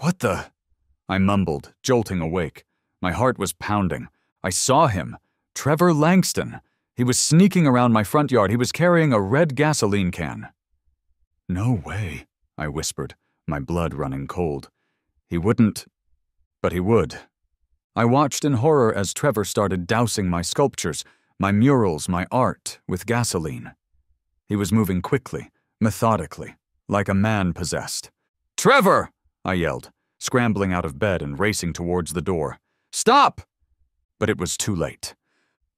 What the? I mumbled, jolting awake. My heart was pounding. I saw him. Trevor Langston. He was sneaking around my front yard. He was carrying a red gasoline can. No way, I whispered, my blood running cold. He wouldn't, but he would. I watched in horror as Trevor started dousing my sculptures, my murals, my art, with gasoline. He was moving quickly, methodically, like a man possessed. "Trevor!" I yelled, scrambling out of bed and racing towards the door. "Stop!" But it was too late.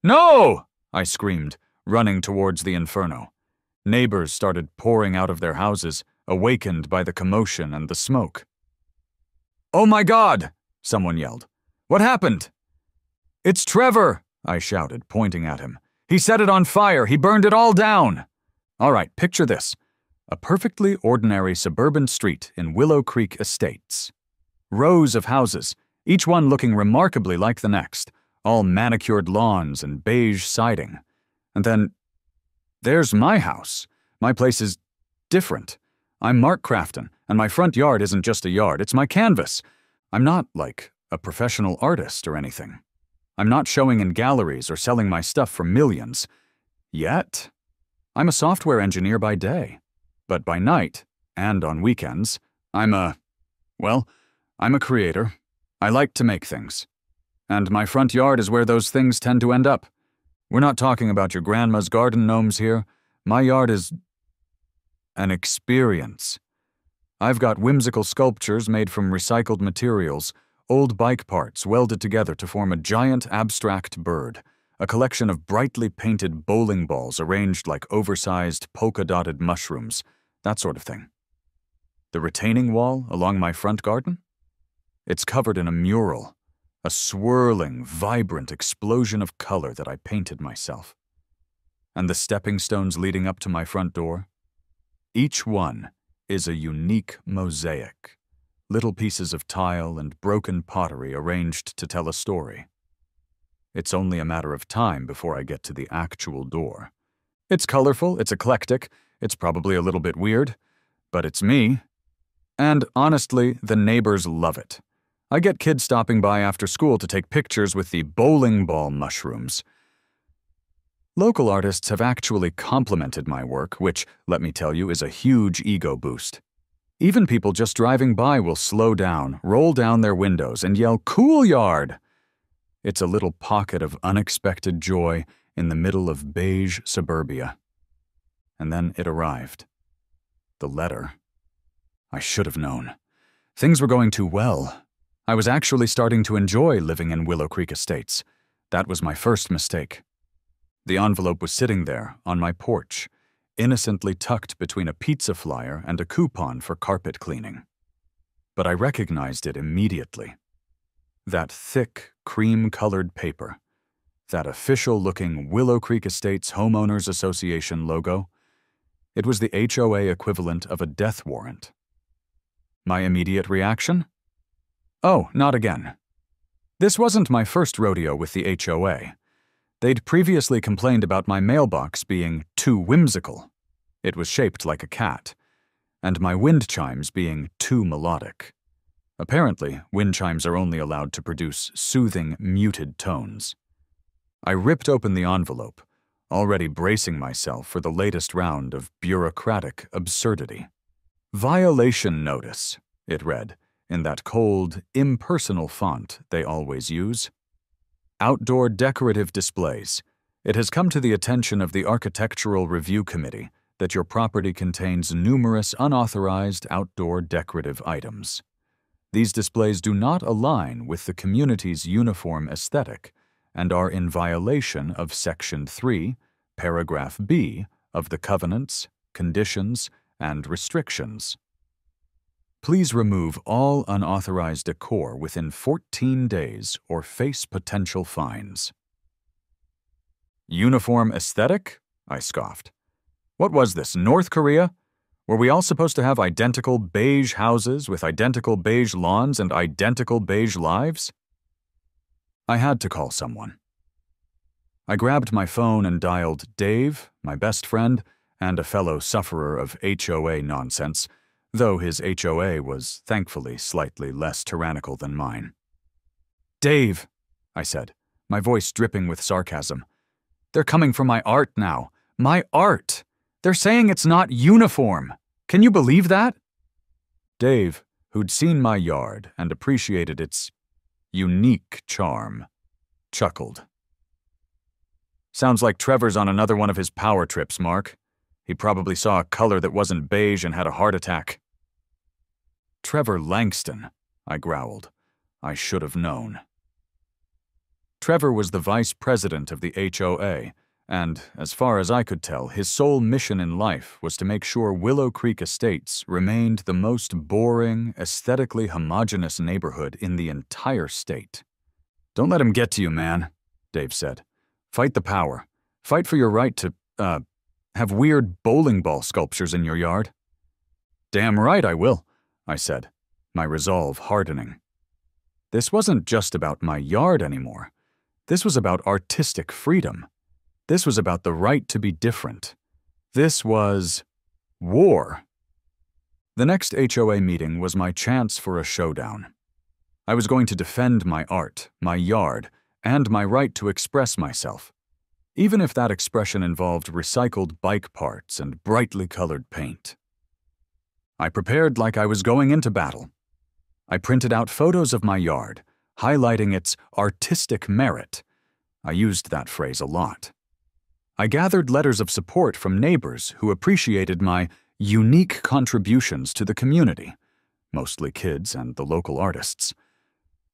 "No!" I screamed, running towards the inferno. Neighbors started pouring out of their houses, awakened by the commotion and the smoke. "Oh my God!" someone yelled. "What happened?" "It's Trevor!" I shouted, pointing at him. "He set it on fire! He burned it all down!" All right, picture this. A perfectly ordinary suburban street in Willow Creek Estates. Rows of houses, each one looking remarkably like the next, all manicured lawns and beige siding. And then, there's my house. My place is different. I'm Mark Crafton, and my front yard isn't just a yard, it's my canvas. I'm not, like, a professional artist or anything. I'm not showing in galleries or selling my stuff for millions. Yet. I'm a software engineer by day. But by night, and on weekends, I'm a creator. I like to make things. And my front yard is where those things tend to end up. We're not talking about your grandma's garden gnomes here. My yard is an experience. I've got whimsical sculptures made from recycled materials, old bike parts welded together to form a giant abstract bird, a collection of brightly painted bowling balls arranged like oversized polka-dotted mushrooms, that sort of thing. The retaining wall along my front garden? It's covered in a mural, a swirling, vibrant explosion of color that I painted myself. And the stepping stones leading up to my front door? Each one is a unique mosaic, little pieces of tile and broken pottery arranged to tell a story. It's only a matter of time before I get to the actual door. It's colorful, it's eclectic, it's probably a little bit weird, but it's me. And honestly, the neighbors love it. I get kids stopping by after school to take pictures with the bowling ball mushrooms. Local artists have actually complimented my work, which, let me tell you, is a huge ego boost. Even people just driving by will slow down, roll down their windows, and yell, "Cool yard!" It's a little pocket of unexpected joy in the middle of beige suburbia. And then it arrived. The letter. I should have known. Things were going too well. I was actually starting to enjoy living in Willow Creek Estates. That was my first mistake. The envelope was sitting there, on my porch, innocently tucked between a pizza flyer and a coupon for carpet cleaning. But I recognized it immediately. That thick, cream-colored paper, that official-looking Willow Creek Estates Homeowners Association logo, it was the HOA equivalent of a death warrant. My immediate reaction? Oh, not again. This wasn't my first rodeo with the HOA. They'd previously complained about my mailbox being too whimsical. It was shaped like a cat, and my wind chimes being too melodic. Apparently, wind chimes are only allowed to produce soothing, muted tones. I ripped open the envelope, already bracing myself for the latest round of bureaucratic absurdity. "Violation notice," it read, in that cold, impersonal font they always use. "Outdoor decorative displays. It has come to the attention of the Architectural Review Committee that your property contains numerous unauthorized outdoor decorative items. These displays do not align with the community's uniform aesthetic and are in violation of Section 3, Paragraph B of the Covenants, Conditions, and Restrictions. Please remove all unauthorized decor within 14 days or face potential fines." Uniform aesthetic? I scoffed. What was this, North Korea? Were we all supposed to have identical beige houses with identical beige lawns and identical beige lives? I had to call someone. I grabbed my phone and dialed Dave, my best friend, and a fellow sufferer of HOA nonsense, though his HOA was thankfully slightly less tyrannical than mine. "Dave," I said, my voice dripping with sarcasm, "they're coming for my art now. My art! They're saying it's not uniform. Can you believe that?" Dave, who'd seen my yard and appreciated its unique charm, chuckled. "Sounds like Trevor's on another one of his power trips, Mark. He probably saw a color that wasn't beige and had a heart attack." "Trevor Langston," I growled. I should have known. Trevor was the vice president of the HOA, and, as far as I could tell, his sole mission in life was to make sure Willow Creek Estates remained the most boring, aesthetically homogeneous neighborhood in the entire state. "Don't let him get to you, man," Dave said. "Fight the power. Fight for your right to, have weird bowling ball sculptures in your yard." "Damn right I will," I said, my resolve hardening. This wasn't just about my yard anymore. This was about artistic freedom. This was about the right to be different. This was war. The next HOA meeting was my chance for a showdown. I was going to defend my art, my yard, and my right to express myself, even if that expression involved recycled bike parts and brightly colored paint. I prepared like I was going into battle. I printed out photos of my yard, highlighting its artistic merit. I used that phrase a lot. I gathered letters of support from neighbors who appreciated my unique contributions to the community, mostly kids and the local artists.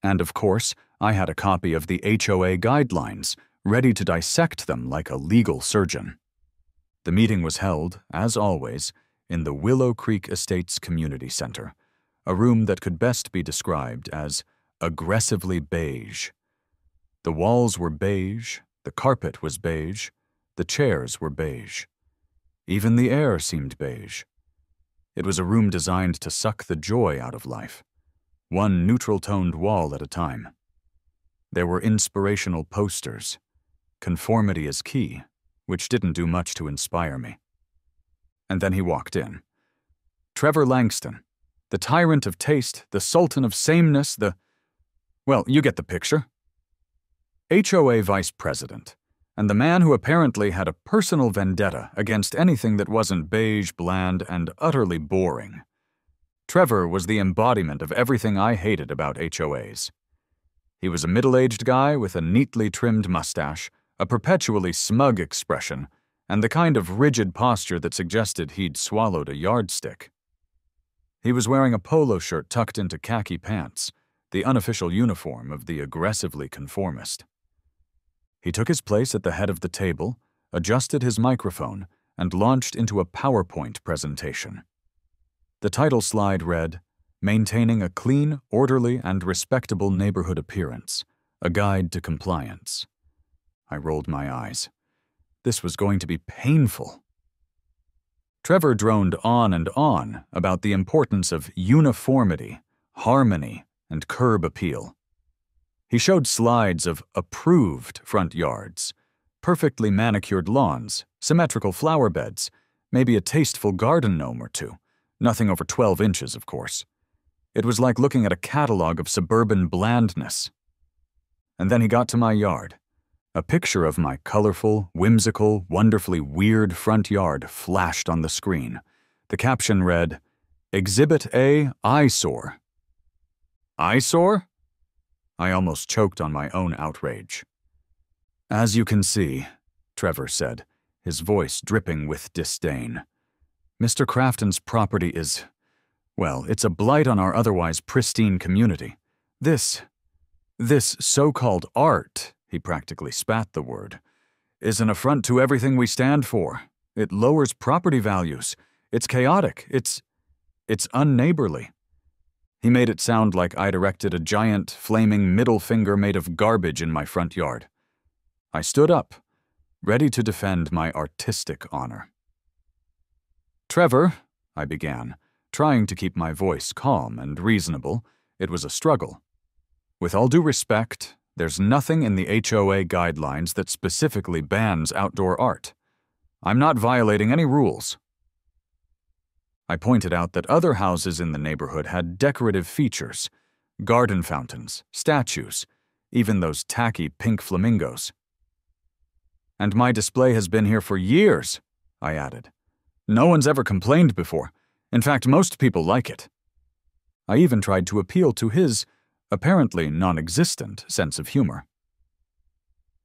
And of course, I had a copy of the HOA guidelines, ready to dissect them like a legal surgeon. The meeting was held, as always, in the Willow Creek Estates Community Center, a room that could best be described as aggressively beige. The walls were beige, the carpet was beige, the chairs were beige. Even the air seemed beige. It was a room designed to suck the joy out of life, one neutral-toned wall at a time. There were inspirational posters. Conformity is key, which didn't do much to inspire me. And then he walked in. Trevor Langston, the tyrant of taste, the sultan of sameness, well, you get the picture. HOA vice president, and the man who apparently had a personal vendetta against anything that wasn't beige, bland, and utterly boring. Trevor was the embodiment of everything I hated about HOAs. He was a middle-aged guy with a neatly trimmed mustache, a perpetually smug expression, and the kind of rigid posture that suggested he'd swallowed a yardstick. He was wearing a polo shirt tucked into khaki pants, the unofficial uniform of the aggressively conformist. He took his place at the head of the table, adjusted his microphone, and launched into a PowerPoint presentation. The title slide read, "Maintaining a Clean, Orderly, and Respectable Neighborhood Appearance, a Guide to Compliance." I rolled my eyes. This was going to be painful. Trevor droned on and on about the importance of uniformity, harmony, and curb appeal. He showed slides of approved front yards, perfectly manicured lawns, symmetrical flower beds, maybe a tasteful garden gnome or two, nothing over 12 inches, of course. It was like looking at a catalog of suburban blandness. And then he got to my yard. A picture of my colorful, whimsical, wonderfully weird front yard flashed on the screen. The caption read, "Exhibit A Eyesore." Eyesore? I almost choked on my own outrage. "As you can see," Trevor said, his voice dripping with disdain, "Mr. Crafton's property is, well, it's a blight on our otherwise pristine community. This so-called art," he practically spat the word, "is an affront to everything we stand for. It lowers property values. It's chaotic. It's unneighborly." He made it sound like I'd erected a giant, flaming middle finger made of garbage in my front yard. I stood up, ready to defend my artistic honor. "Trevor," I began, trying to keep my voice calm and reasonable. It was a struggle. "With all due respect, there's nothing in the HOA guidelines that specifically bans outdoor art. I'm not violating any rules." I pointed out that other houses in the neighborhood had decorative features, garden fountains, statues, even those tacky pink flamingos. "And my display has been here for years," I added. "No one's ever complained before. In fact, most people like it." I even tried to appeal to his, apparently non-existent, sense of humor.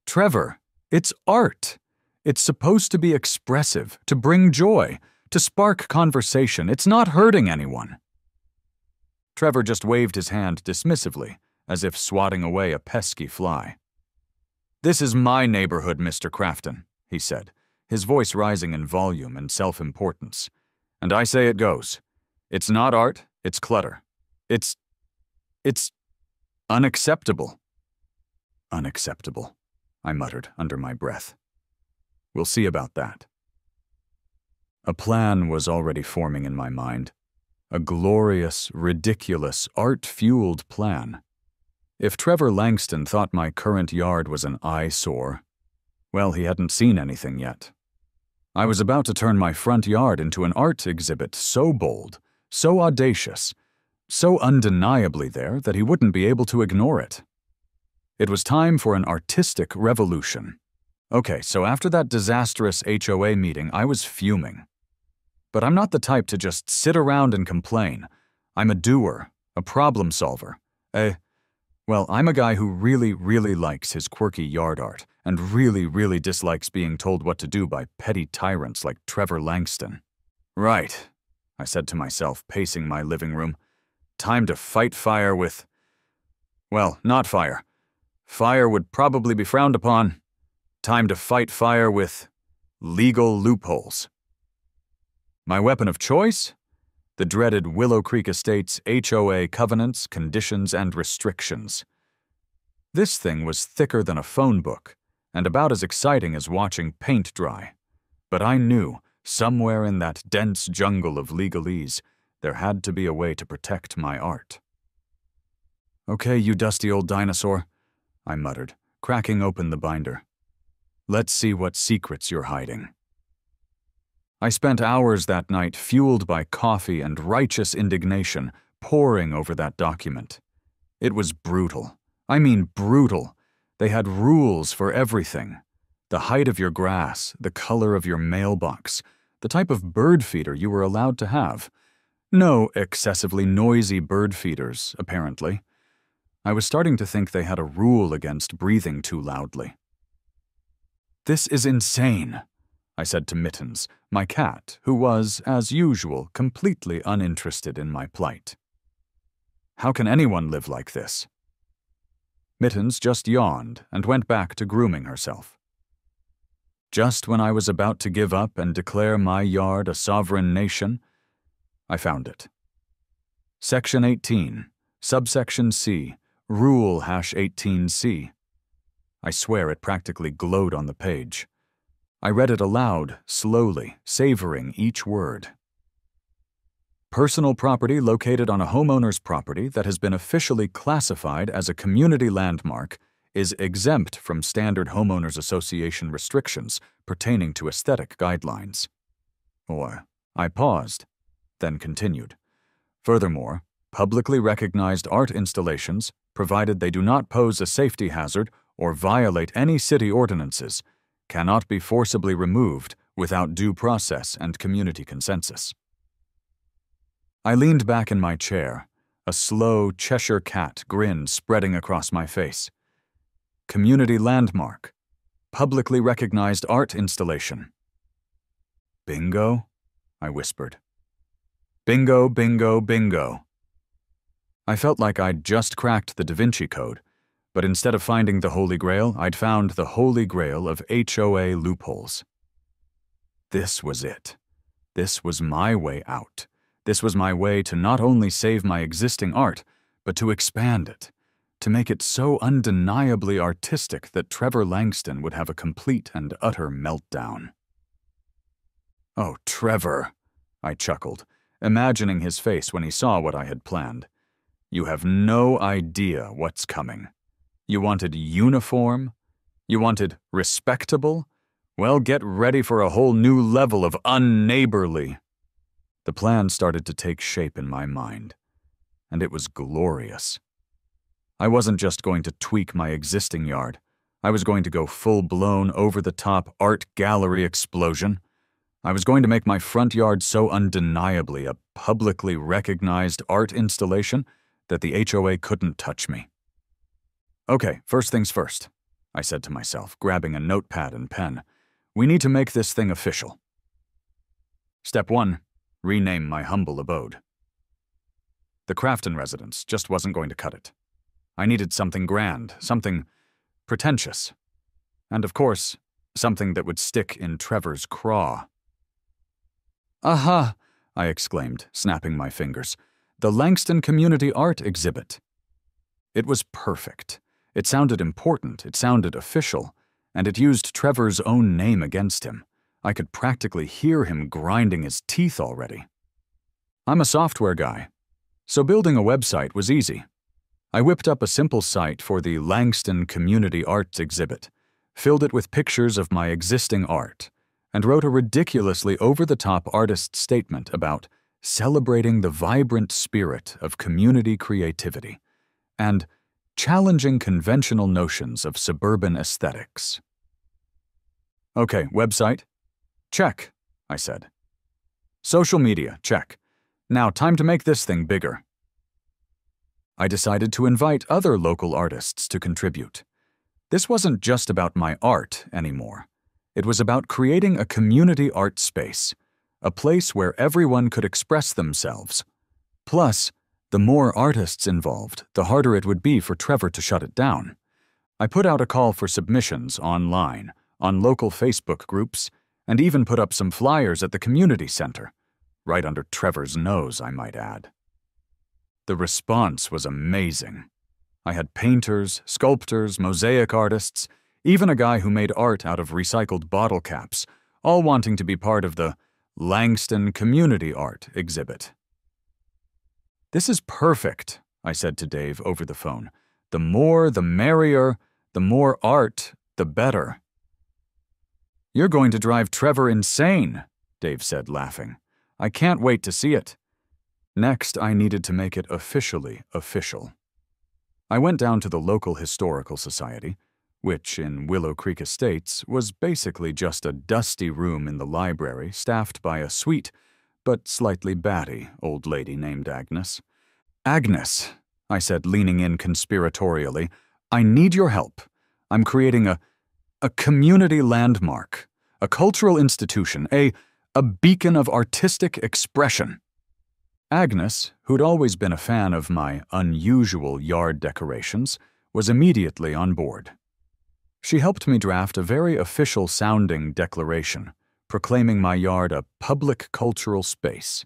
"Trevor, it's art. It's supposed to be expressive, to bring joy, to spark conversation. It's not hurting anyone." Trevor just waved his hand dismissively, as if swatting away a pesky fly. "This is my neighborhood, Mr. Crafton," he said, his voice rising in volume and self-importance. "And I say it goes. It's not art, it's clutter. It's unacceptable." "Unacceptable," I muttered under my breath. "We'll see about that." A plan was already forming in my mind. A glorious, ridiculous, art-fueled plan. If Trevor Langston thought my current yard was an eyesore, well, he hadn't seen anything yet. I was about to turn my front yard into an art exhibit so bold, so audacious, so undeniably there that he wouldn't be able to ignore it. It was time for an artistic revolution. Okay, so after that disastrous HOA meeting, I was fuming. But I'm not the type to just sit around and complain. I'm a doer, a problem solver, I'm a guy who really, really likes his quirky yard art and really, really dislikes being told what to do by petty tyrants like Trevor Langston. "Right," I said to myself, pacing my living room. "Time to fight fire with... well, not fire. Fire would probably be frowned upon. Time to fight fire with legal loopholes." My weapon of choice? The dreaded Willow Creek Estates HOA covenants, conditions, and restrictions. This thing was thicker than a phone book, and about as exciting as watching paint dry. But I knew, somewhere in that dense jungle of legalese, there had to be a way to protect my art. "Okay, you dusty old dinosaur," I muttered, cracking open the binder. "Let's see what secrets you're hiding." I spent hours that night fueled by coffee and righteous indignation, poring over that document. It was brutal. I mean brutal. They had rules for everything. The height of your grass, the color of your mailbox, the type of bird feeder you were allowed to have. No excessively noisy bird feeders, apparently. I was starting to think they had a rule against breathing too loudly. "This is insane," I said to Mittens, my cat, who was, as usual, completely uninterested in my plight. "How can anyone live like this?" Mittens just yawned and went back to grooming herself. Just when I was about to give up and declare my yard a sovereign nation, I found it. Section 18, subsection C, Rule #18C. I swear it practically glowed on the page. I read it aloud, slowly, savoring each word. Personal property located on a homeowner's property that has been officially classified as a community landmark is exempt from standard homeowners association restrictions pertaining to aesthetic guidelines. Or, I paused, then continued. Furthermore, publicly recognized art installations, provided they do not pose a safety hazard or violate any city ordinances, cannot be forcibly removed without due process and community consensus. I leaned back in my chair, a slow Cheshire cat grin spreading across my face. Community landmark. Publicly recognized art installation. "Bingo?" I whispered. "Bingo, bingo, bingo." I felt like I'd just cracked the Da Vinci Code, but instead of finding the Holy Grail, I'd found the Holy Grail of HOA loopholes. This was it. This was my way out. This was my way to not only save my existing art, but to expand it, to make it so undeniably artistic that Trevor Langston would have a complete and utter meltdown. "Oh, Trevor," I chuckled, imagining his face when he saw what I had planned. "You have no idea what's coming. You wanted uniform? You wanted respectable? Well, get ready for a whole new level of unneighborly." The plan started to take shape in my mind, and it was glorious. I wasn't just going to tweak my existing yard. I was going to go full-blown, over-the-top art gallery explosion. I was going to make my front yard so undeniably a publicly recognized art installation that the HOA couldn't touch me. Okay, first things first, I said to myself, grabbing a notepad and pen. We need to make this thing official. Step 1. Rename my humble abode. The Crafton residence just wasn't going to cut it. I needed something grand, something pretentious, and of course, something that would stick in Trevor's craw. Aha! I exclaimed, snapping my fingers. The Langston Community Art Exhibit. It was perfect. It sounded important, it sounded official, and it used Trevor's own name against him. I could practically hear him grinding his teeth already. I'm a software guy, so building a website was easy. I whipped up a simple site for the Langston Community Arts Exhibit, filled it with pictures of my existing art, and wrote a ridiculously over-the-top artist statement about celebrating the vibrant spirit of community creativity and challenging conventional notions of suburban aesthetics. Okay, website? Check, I said. Social media, check. Now, time to make this thing bigger. I decided to invite other local artists to contribute. This wasn't just about my art anymore. It was about creating a community art space, a place where everyone could express themselves. Plus, the more artists involved, the harder it would be for Trevor to shut it down. I put out a call for submissions online, on local Facebook groups, and even put up some flyers at the community center, right under Trevor's nose, I might add. The response was amazing. I had painters, sculptors, mosaic artists, even a guy who made art out of recycled bottle caps, all wanting to be part of the Langston Community Art Exhibit. This is perfect, I said to Dave over the phone. The more, the merrier, the more art, the better. You're going to drive Trevor insane, Dave said, laughing. I can't wait to see it. Next, I needed to make it officially official. I went down to the local historical society, which in Willow Creek Estates was basically just a dusty room in the library staffed by a sweet but slightly batty old lady named Agnes. Agnes, I said, leaning in conspiratorially, I need your help. I'm creating a community landmark, a cultural institution, a beacon of artistic expression. Agnes, who'd always been a fan of my unusual yard decorations, was immediately on board. She helped me draft a very official-sounding declaration, proclaiming my yard a public cultural space.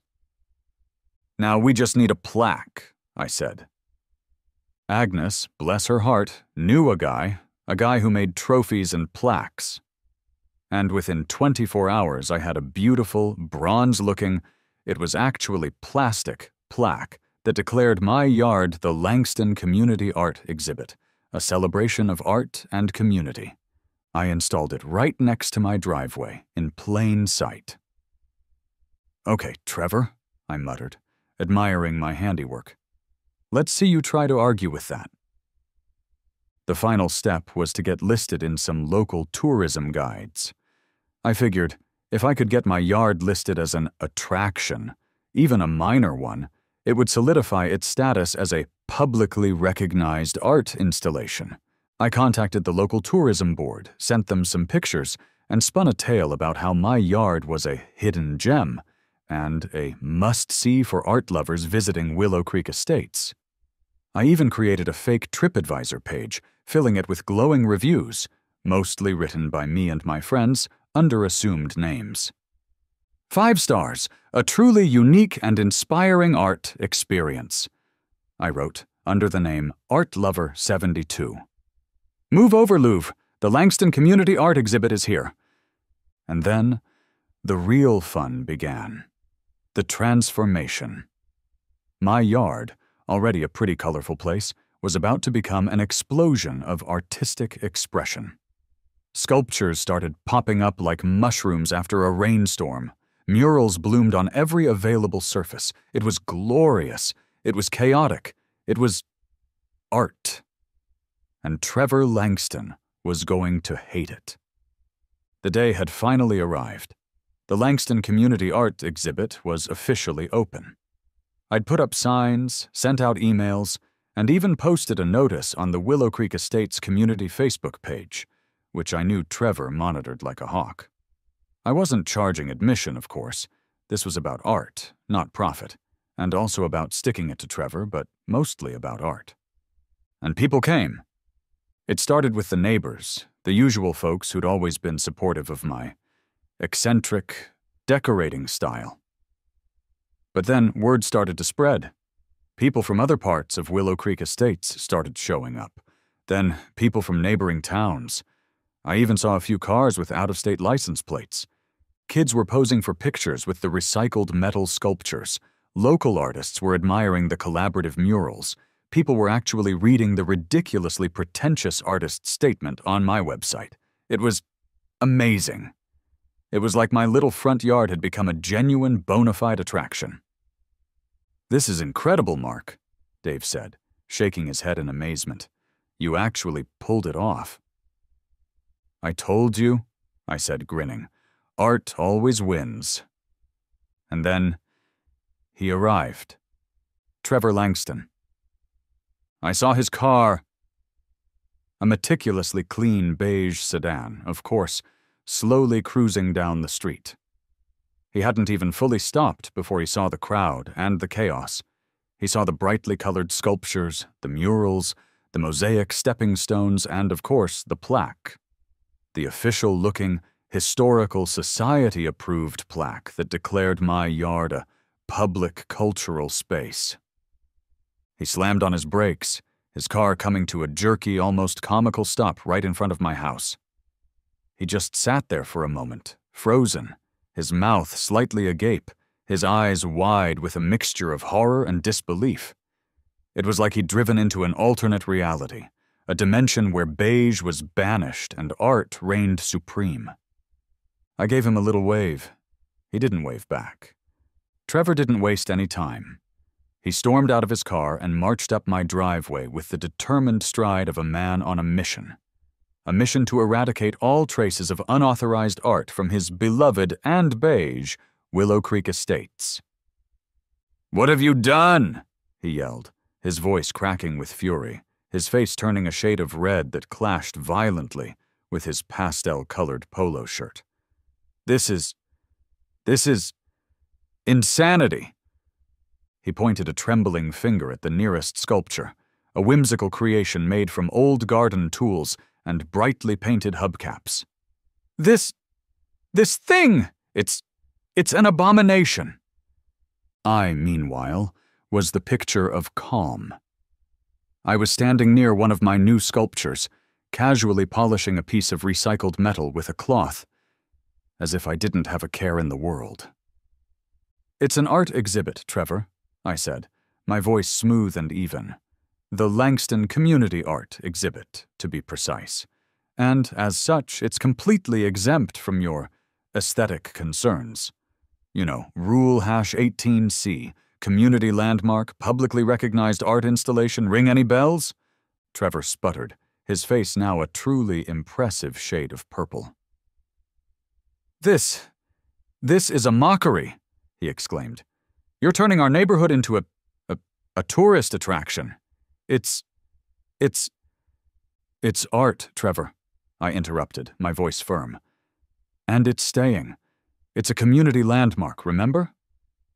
Now we just need a plaque, I said. Agnes, bless her heart, knew a guy who made trophies and plaques. And within 24 hours I had a beautiful, bronze-looking, it was actually plastic, plaque that declared my yard the Langston Community Art Exhibit, a celebration of art and community. I installed it right next to my driveway, in plain sight. Okay, Trevor, I muttered, admiring my handiwork. Let's see you try to argue with that. The final step was to get listed in some local tourism guides. I figured, if I could get my yard listed as an attraction, even a minor one, it would solidify its status as a publicly recognized art installation. I contacted the local tourism board, sent them some pictures, and spun a tale about how my yard was a hidden gem and a must-see for art lovers visiting Willow Creek Estates. I even created a fake TripAdvisor page, filling it with glowing reviews, mostly written by me and my friends, under assumed names. 5 stars, a truly unique and inspiring art experience, I wrote under the name Art Lover 72. Move over, Louvre. The Langston Community Art Exhibit is here. And then, the real fun began. The transformation. My yard, already a pretty colorful place, was about to become an explosion of artistic expression. Sculptures started popping up like mushrooms after a rainstorm. Murals bloomed on every available surface. It was glorious. It was chaotic. It was art. And Trevor Langston was going to hate it. The day had finally arrived. The Langston Community Art exhibit was officially open. I'd put up signs, sent out emails, and even posted a notice on the Willow Creek Estates community Facebook page, which I knew Trevor monitored like a hawk. I wasn't charging admission, of course. This was about art, not profit, and also about sticking it to Trevor, but mostly about art. And people came. It started with the neighbors, the usual folks who'd always been supportive of my eccentric, decorating style. But then word started to spread. People from other parts of Willow Creek Estates started showing up. Then people from neighboring towns. I even saw a few cars with out-of-state license plates. Kids were posing for pictures with the recycled metal sculptures. Local artists were admiring the collaborative murals. People were actually reading the ridiculously pretentious artist's statement on my website. It was amazing. It was like my little front yard had become a genuine, bona fide attraction. "This is incredible, Mark," Dave said, shaking his head in amazement. "You actually pulled it off." "I told you," I said, grinning. "Art always wins." And then he arrived. Trevor Langston. I saw his car. A meticulously clean beige sedan, of course, slowly cruising down the street. He hadn't even fully stopped before he saw the crowd and the chaos. He saw the brightly colored sculptures, the murals, the mosaic stepping stones, and, of course, the plaque. The official-looking, historical society-approved plaque that declared my yard a public cultural space. He slammed on his brakes, his car coming to a jerky, almost comical stop right in front of my house. He just sat there for a moment, frozen, his mouth slightly agape, his eyes wide with a mixture of horror and disbelief. It was like he'd driven into an alternate reality, a dimension where beige was banished and art reigned supreme. I gave him a little wave. He didn't wave back. Trevor didn't waste any time. He stormed out of his car and marched up my driveway with the determined stride of a man on a mission to eradicate all traces of unauthorized art from his beloved and beige Willow Creek Estates. "What have you done?" he yelled, his voice cracking with fury, his face turning a shade of red that clashed violently with his pastel-colored polo shirt. This is insanity." He pointed a trembling finger at the nearest sculpture, a whimsical creation made from old garden tools and brightly painted hubcaps. This thing! It's an abomination." I, meanwhile, was the picture of calm. I was standing near one of my new sculptures, casually polishing a piece of recycled metal with a cloth, as if I didn't have a care in the world. "It's an art exhibit, Trevor," I said, my voice smooth and even. "The Langston Community Art exhibit, to be precise. And, as such, it's completely exempt from your aesthetic concerns. You know, Rule #18C, community landmark, publicly recognized art installation, ring any bells?" Trevor sputtered, his face now a truly impressive shade of purple. This is a mockery," he exclaimed. "You're turning our neighborhood into a tourist attraction. It's art, Trevor," I interrupted, my voice firm. "And it's staying. It's a community landmark, remember?"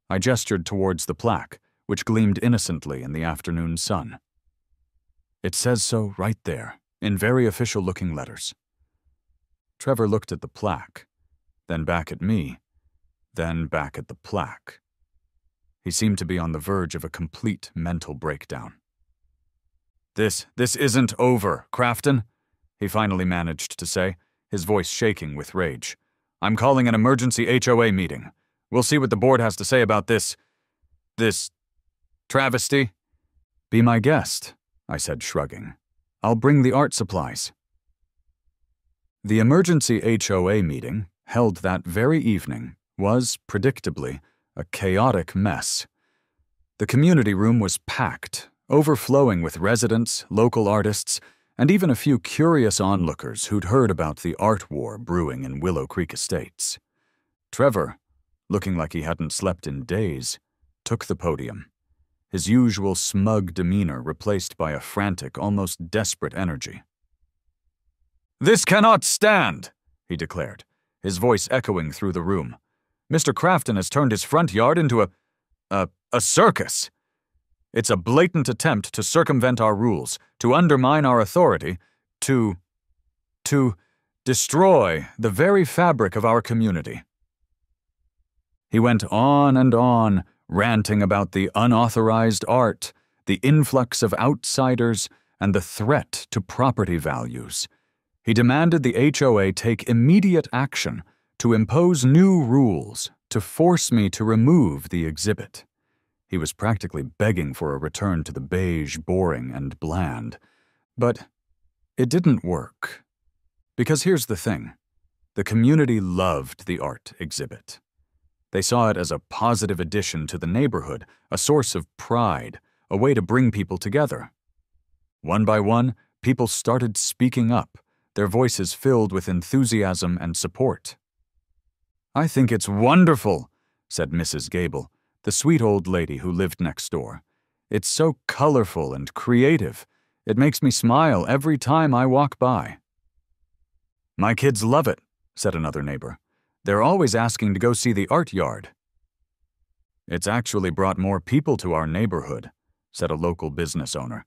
I gestured towards the plaque, which gleamed innocently in the afternoon sun. "It says so right there, in very official-looking letters." Trevor looked at the plaque, then back at me, then back at the plaque. He seemed to be on the verge of a complete mental breakdown. This isn't over, Crafton," he finally managed to say, his voice shaking with rage. "I'm calling an emergency HOA meeting. We'll see what the board has to say about this travesty." "Be my guest," I said, shrugging. "I'll bring the art supplies." The emergency HOA meeting, held that very evening, was, predictably, a chaotic mess. The community room was packed, overflowing with residents, local artists, and even a few curious onlookers who'd heard about the art war brewing in Willow Creek Estates. Trevor, looking like he hadn't slept in days, took the podium, his usual smug demeanor replaced by a frantic, almost desperate energy. "This cannot stand," he declared, his voice echoing through the room. "Mr. Crafton has turned his front yard into a circus. It's a blatant attempt to circumvent our rules, to undermine our authority, to destroy the very fabric of our community." He went on, ranting about the unauthorized art, the influx of outsiders, and the threat to property values. He demanded the HOA take immediate action to impose new rules, to force me to remove the exhibit. He was practically begging for a return to the beige, boring, and bland. But it didn't work. Because here's the thing. The community loved the art exhibit. They saw it as a positive addition to the neighborhood, a source of pride, a way to bring people together. One by one, people started speaking up, their voices filled with enthusiasm and support. "I think it's wonderful," said Mrs. Gable, the sweet old lady who lived next door. "It's so colorful and creative. It makes me smile every time I walk by." "My kids love it," said another neighbor. "They're always asking to go see the art yard." "It's actually brought more people to our neighborhood," said a local business owner.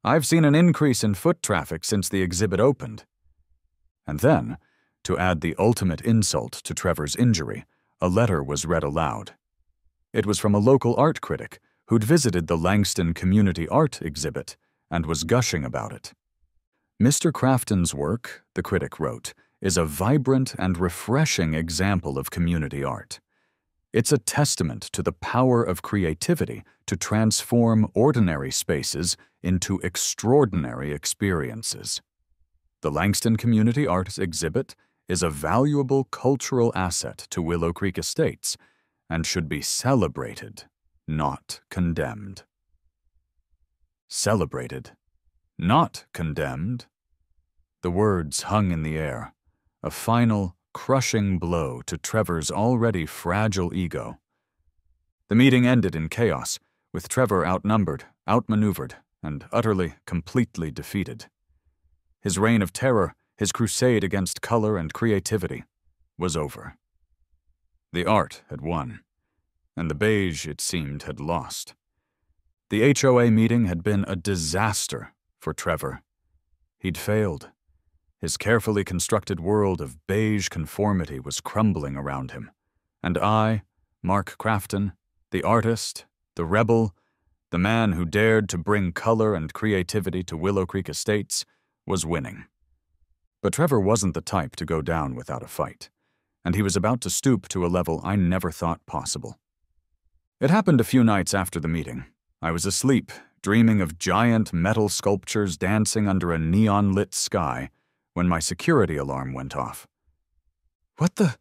"I've seen an increase in foot traffic since the exhibit opened." And then, to add the ultimate insult to Trevor's injury, a letter was read aloud. It was from a local art critic who'd visited the Langston Community Art exhibit and was gushing about it. "Mr. Crafton's work," the critic wrote, "is a vibrant and refreshing example of community art. It's a testament to the power of creativity to transform ordinary spaces into extraordinary experiences. The Langston Community Art exhibit is a valuable cultural asset to Willow Creek Estates and should be celebrated, not condemned." Celebrated, not condemned. The words hung in the air, a final, crushing blow to Trevor's already fragile ego. The meeting ended in chaos, with Trevor outnumbered, outmaneuvered, and utterly, completely defeated. His reign of terror, his crusade against color and creativity, was over. The art had won, and the beige, it seemed, had lost. The HOA meeting had been a disaster for Trevor. He'd failed. His carefully constructed world of beige conformity was crumbling around him, and I, Mark Crafton, the artist, the rebel, the man who dared to bring color and creativity to Willow Creek Estates, was winning. But Trevor wasn't the type to go down without a fight, and he was about to stoop to a level I never thought possible. It happened a few nights after the meeting. I was asleep, dreaming of giant metal sculptures dancing under a neon-lit sky, when my security alarm went off. "What the?"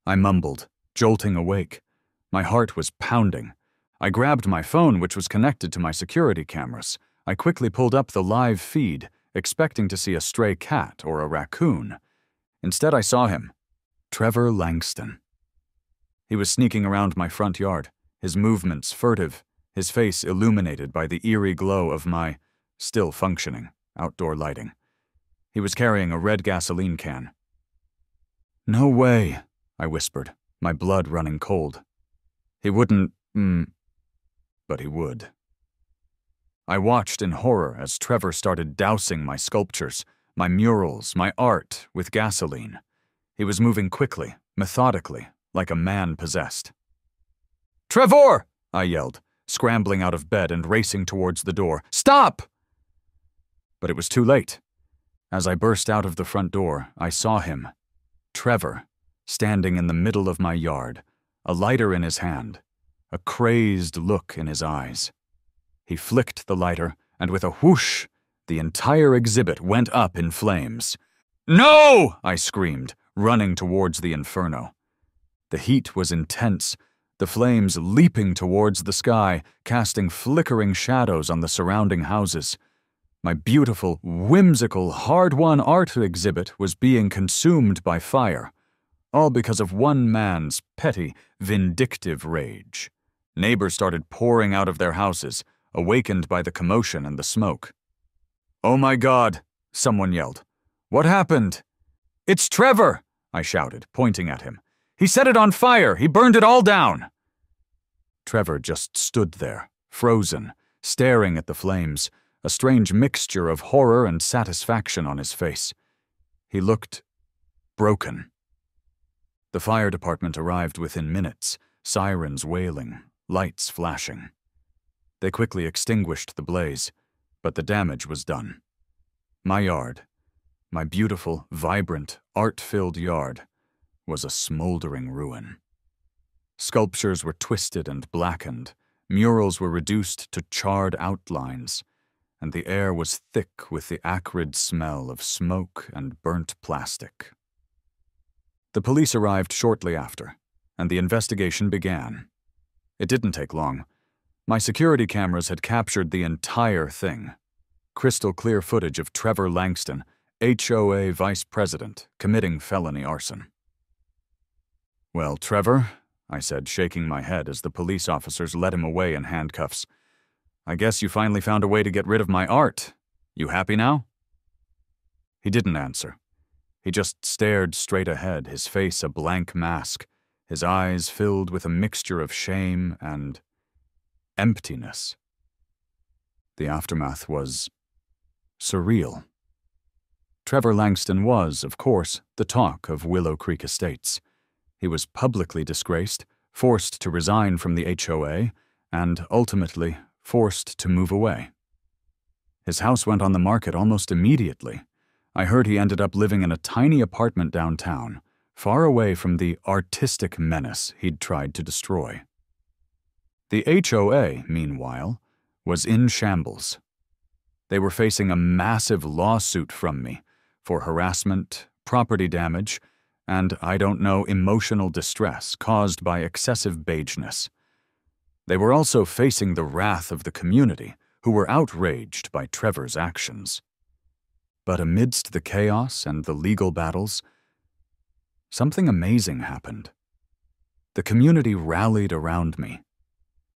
I mumbled, jolting awake. My heart was pounding. I grabbed my phone, which was connected to my security cameras. I quickly pulled up the live feed, expecting to see a stray cat or a raccoon. Instead, I saw him, Trevor Langston. He was sneaking around my front yard, his movements furtive, his face illuminated by the eerie glow of my, still functioning, outdoor lighting. He was carrying a red gasoline can. "No way," I whispered, my blood running cold. He wouldn't, but he would. I watched in horror as Trevor started dousing my sculptures, my murals, my art with gasoline. He was moving quickly, methodically, like a man possessed. "Trevor!" I yelled, scrambling out of bed and racing towards the door. "Stop!" But it was too late. As I burst out of the front door, I saw him, Trevor, standing in the middle of my yard, a lighter in his hand, a crazed look in his eyes. He flicked the lighter, and with a whoosh, the entire exhibit went up in flames. "No!" I screamed, running towards the inferno. The heat was intense, the flames leaping towards the sky, casting flickering shadows on the surrounding houses. My beautiful, whimsical, hard-won art exhibit was being consumed by fire, all because of one man's petty, vindictive rage. Neighbors started pouring out of their houses, awakened by the commotion and the smoke. "Oh my God," someone yelled. "What happened?" "It's Trevor," I shouted, pointing at him. "He set it on fire! He burned it all down!" Trevor just stood there, frozen, staring at the flames, a strange mixture of horror and satisfaction on his face. He looked broken. The fire department arrived within minutes, sirens wailing, lights flashing. They quickly extinguished the blaze, but the damage was done. My yard, my beautiful, vibrant, art-filled yard, was a smoldering ruin. Sculptures were twisted and blackened, murals were reduced to charred outlines, and the air was thick with the acrid smell of smoke and burnt plastic. The police arrived shortly after, and the investigation began. It didn't take long. My security cameras had captured the entire thing. Crystal clear footage of Trevor Langston, HOA vice president, committing felony arson. "Well, Trevor," I said, shaking my head as the police officers led him away in handcuffs, "I guess you finally found a way to get rid of my art. You happy now?" He didn't answer. He just stared straight ahead, his face a blank mask, his eyes filled with a mixture of shame and emptiness. The aftermath was surreal. Trevor Langston was, of course, the talk of Willow Creek Estates. He was publicly disgraced, forced to resign from the HOA, and ultimately forced to move away. His house went on the market almost immediately. I heard he ended up living in a tiny apartment downtown, far away from the artistic menace he'd tried to destroy. The HOA, meanwhile, was in shambles. They were facing a massive lawsuit from me for harassment, property damage, and, I don't know, emotional distress caused by excessive beigeness. They were also facing the wrath of the community, who were outraged by Trevor's actions. But amidst the chaos and the legal battles, something amazing happened. The community rallied around me.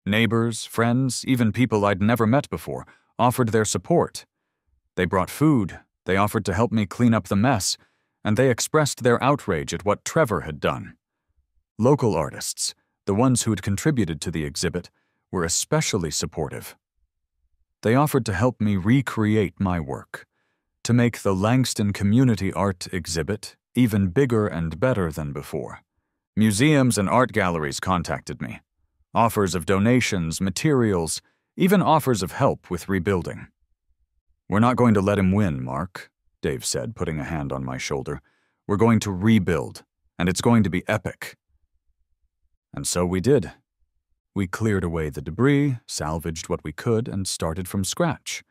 Neighbors, friends, even people I'd never met before, offered their support. They brought food, they offered to help me clean up the mess, and they expressed their outrage at what Trevor had done. Local artists, the ones who had contributed to the exhibit, were especially supportive. They offered to help me recreate my work, to make the Langston Community Art exhibit even bigger and better than before. Museums and art galleries contacted me. Offers of donations, materials, even offers of help with rebuilding. "We're not going to let him win, Mark," Dave said, putting a hand on my shoulder. "We're going to rebuild, and it's going to be epic." And so we did. We cleared away the debris, salvaged what we could, and started from scratch.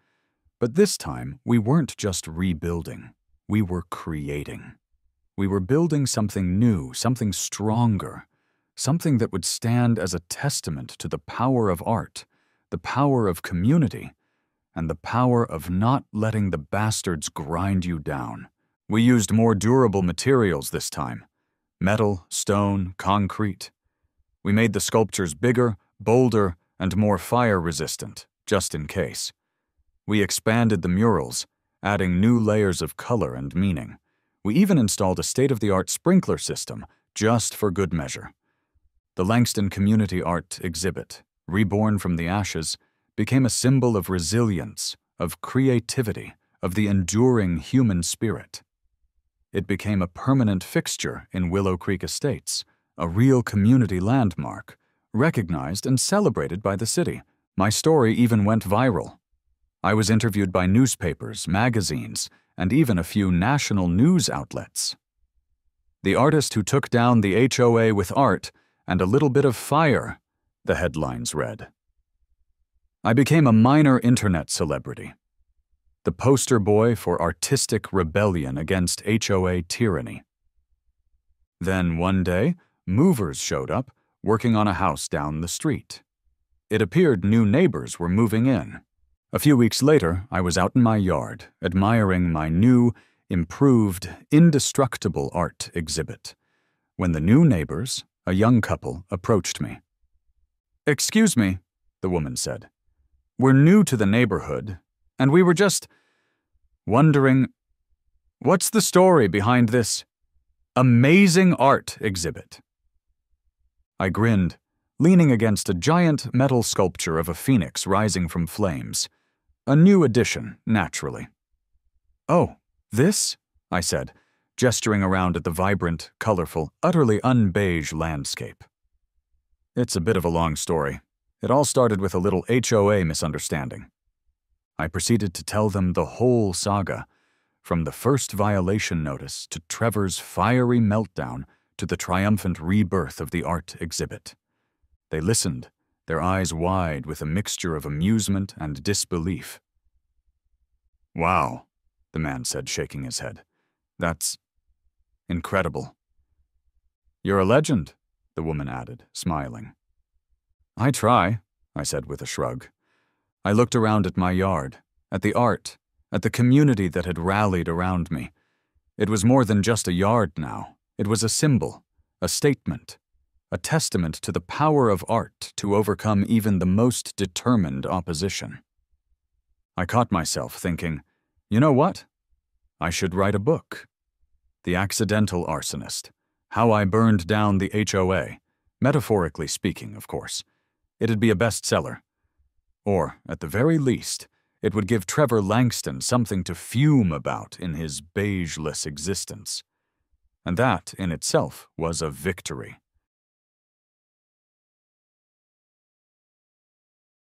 But this time, we weren't just rebuilding. We were creating. We were building something new, something stronger, something that would stand as a testament to the power of art, the power of community, and the power of not letting the bastards grind you down. We used more durable materials this time: metal, stone, concrete. We made the sculptures bigger, bolder, and more fire-resistant, just in case. We expanded the murals, adding new layers of color and meaning. We even installed a state-of-the-art sprinkler system, just for good measure. The Langston Community Art exhibit, reborn from the ashes, became a symbol of resilience, of creativity, of the enduring human spirit. It became a permanent fixture in Willow Creek Estates, a real community landmark, recognized and celebrated by the city. My story even went viral. I was interviewed by newspapers, magazines, and even a few national news outlets. "The artist who took down the HOA with art and a little bit of fire," the headlines read. I became a minor internet celebrity, the poster boy for artistic rebellion against HOA tyranny. Then one day, movers showed up, working on a house down the street. It appeared new neighbors were moving in. A few weeks later, I was out in my yard, admiring my new, improved, indestructible art exhibit, when the new neighbors, a young couple, approached me. "Excuse me," the woman said. "We're new to the neighborhood, and we were just wondering, what's the story behind this amazing art exhibit?" I grinned, leaning against a giant metal sculpture of a phoenix rising from flames. A new addition, naturally. "Oh, this?" I said, gesturing around at the vibrant, colorful, utterly unbeige landscape. "It's a bit of a long story. It all started with a little HOA misunderstanding." I proceeded to tell them the whole saga, from the first violation notice to Trevor's fiery meltdown to the triumphant rebirth of the art exhibit. They listened, their eyes wide with a mixture of amusement and disbelief. "Wow," the man said, shaking his head. "That's incredible." "You're a legend," the woman added, smiling. "I try," I said with a shrug. I looked around at my yard, at the art, at the community that had rallied around me. It was more than just a yard now. It was a symbol, a statement, a testament to the power of art to overcome even the most determined opposition. I caught myself thinking, you know what? I should write a book. The Accidental Arsonist, How I Burned Down the HOA, metaphorically speaking, of course. It'd be a bestseller. Or, at the very least, it would give Trevor Langston something to fume about in his beigeless existence. And that, in itself, was a victory.